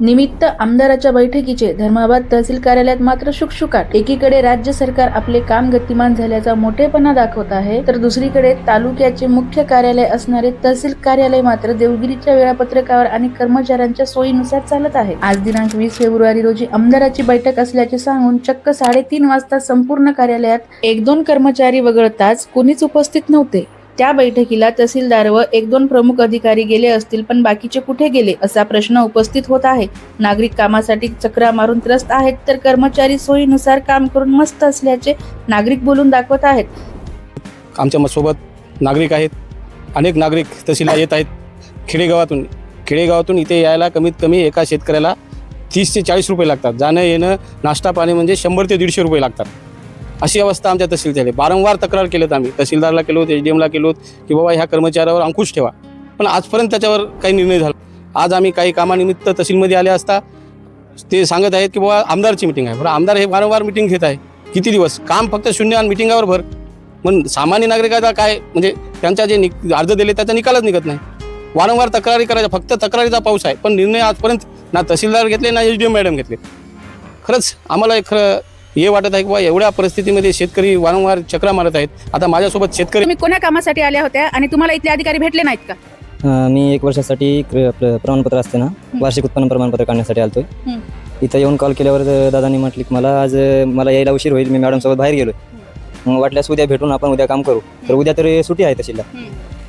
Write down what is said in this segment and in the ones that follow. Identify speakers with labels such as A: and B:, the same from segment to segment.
A: निमित्त आमदाराच्या बैठकीचे धर्माबाद तहसील कार्यालयात मात्र शुकशुकाट। एकीकडे राज्य सरकार आपले काम गतिमान झाल्याचा मोठेपणा दाखवत आहे, तर दुसरीकडे तालुक्याचे मुख्य कार्यालय असणारे तहसील कार्यालय मात्र देवगिरीच्या वेळापत्रकावर आणि कर्मचाऱ्यांच्या सोयीनुसार चालत आहे। आज दिनांक 20 फेब्रुवारी रोजी आमदाराची बैठक असल्याचे सांगून चक्क 3:30 वाजता संपूर्ण कार्यालयात 1-2 कर्मचारी वगळताच कोणीच उपस्थित नव्हते। त्या बैठकीला तहसीलदार व 1-2 प्रमुख अधिकारी गेले असतील, पण बाकीचे कुठे गेले असा प्रश्न उपस्थित होत आहे। नागरिक कामासाठी चक्रा मारून त्रस्त आहेत, तर कर्मचारी सोयीनुसार काम करून मस्त असल्याचे नागरिक बोलून दाखवत आहेत।
B: आमच्या सोबत नागरिक आहेत, अनेक नागरिक तहसीलला येत आहेत खेडेगावातून इथे यायला कमीत कमी एका शेतकऱ्याला 30 ते 40 रुपये लागतात। जाणं येणं नाश्ता पाणी म्हणजे 100 ते 150 रुपये लागतात। अशी अवस्था आमच्या तहसीलची आहे। वारंवार तक्रार केलेत आम्ही, तहसीलदारला केलो, SDMला केलो की बाबा ह्या कर्मचाऱ्यावर अंकुश ठेवा, पण आजपर्यंत त्याच्यावर काही निर्णय झाला। आज आम्ही काही कामानिमित्त तहसीलमध्ये आले असता ते सांगत आहेत की बाबा आमदारची मिटिंग आहे। बरं, आमदार हे वारंवार मिटिंग घेत आहे, किती दिवस काम फक्त शून्य आणि मिटिंगावर भर। पण सामान्य नागरिकाचा काय, म्हणजे त्यांच्या जे अर्ज दिले त्याचा निकालच निघत नाही। वारंवार तक्रारी करायच्या, फक्त तक्रारीचा पाऊस आहे, पण निर्णय आजपर्यंत ना तहसीलदार घेतले ना SDM मॅडम घेतले। खरंच आम्हाला खरं हे वाटत आहे की बाबा एवढ्या परिस्थितीमध्ये शेतकरी वारंवार चक्रा मारत आहेत। आता माझ्यासोबत शेतकरी।
A: तुम्ही कोणत्या कामासाठी आल्या होत्या आणि तुम्हाला इथले अधिकारी भेटले नाहीत का?
C: मी 1 वर्षासाठी प्रमाणपत्र असते ना, वार्षिक उत्पन्न प्रमाणपत्र काढण्यासाठी आलतोय। इथं येऊन कॉल केल्यावर दादांनी म्हटलं की मला यायला उशीर होईल, मी मॅडम सोबत बाहेर गेलोय, मग वाटल्यास उद्या भेटून आपण उद्या काम करू। तर उद्या तर सुट्टी आहे तहसीलला,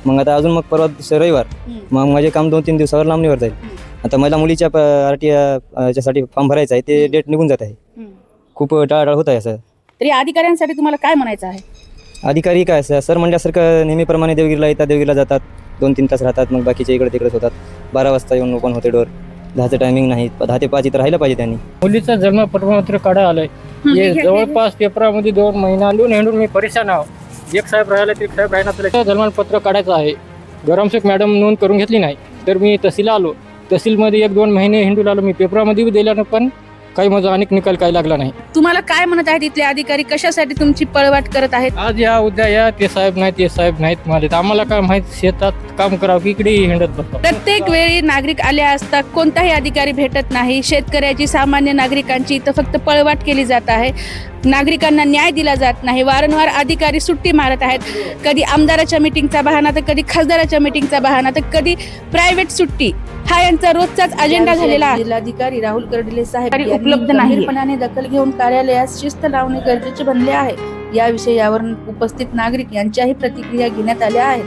C: मग आता अजून मग परवा रविवार, मग माझे काम 2-3 दिवसावर लांबणीवर जाईल। आता मला मुलीच्या RTI साठी फॉर्म भरायचा आहे, ते डेट निघून जात आहे, खूप टाळाटाळ होत आहे असं।
A: तरी अधिकाऱ्यांसाठी तुम्हाला काय म्हणायचं आहे?
C: अधिकारी काय सर म्हणल्यासारखं नेहमीप्रमाणे देवगिरीला येतात, देवगिरीला जातात, 2-3 तास राहतात, मग बाकीचे इकडे तिकडेच होतात। 12 वाजता येऊन ओपन होते डोर, 10चं टायमिंग नाही, 10 ते 5 इथं राहिलं पाहिजे त्यांनी।
D: मुलीचं जन्म प्रमाणपत्र काढा आलंय, हे जवळपास पेपरामध्ये 2 महिना हिंडून मी परेशान आहो। एक साहेब राहिला, ते साहेब राहिला, जन्मपत्र काढायचं आहे, ग्रामसेवक मॅडम नोंद करून घेतली नाही, तर मी तहसील आलो। तहसीलमध्ये 1-2 महिने हिंडून आलो मी, पेपरामध्ये बी दिल्यानं पण काही माझा अनेक निकाल काही लागला नाही।
A: तुम्हाला काय म्हणत आहेत इथले अधिकारी, कशासाठी तुमची पळवाट करत आहेत?
D: आज या उद्या या, ते साहेब नाहीत मला, आम्हाला काय माहित, शेतात काम करावं की इकडेही हिंडत बसतो।
A: प्रत्येक वेळी नागरिक आले असता कोणताही अधिकारी भेटत नाही। शेतकऱ्याची, सामान्य नागरिकांची इथं फक्त पळवाट केली जात आहे, नागरिकांना न्याय दिला जात नाही। वारंवार अधिकारी सुट्टी मारत आहेत, कधी आमदाराच्या मीटिंगचा बहाणा, तर कधी खासदाराच्या मीटिंगचा बहाणा, तर कधी प्रायव्हेट सुट्टी, हा यांचा रोजचाच अजेंडा झालेला आहे। जिल्हाधिकारी राहुल कर्डिले साहेब उपलब्ध नाहीपणाने दखल घेऊन कार्यालयात शिस्त लावणे गरजेचे बनले आहे। याविषयी यावर उपस्थित नागरिक यांच्याही प्रतिक्रिया घेण्यात आल्या आहेत।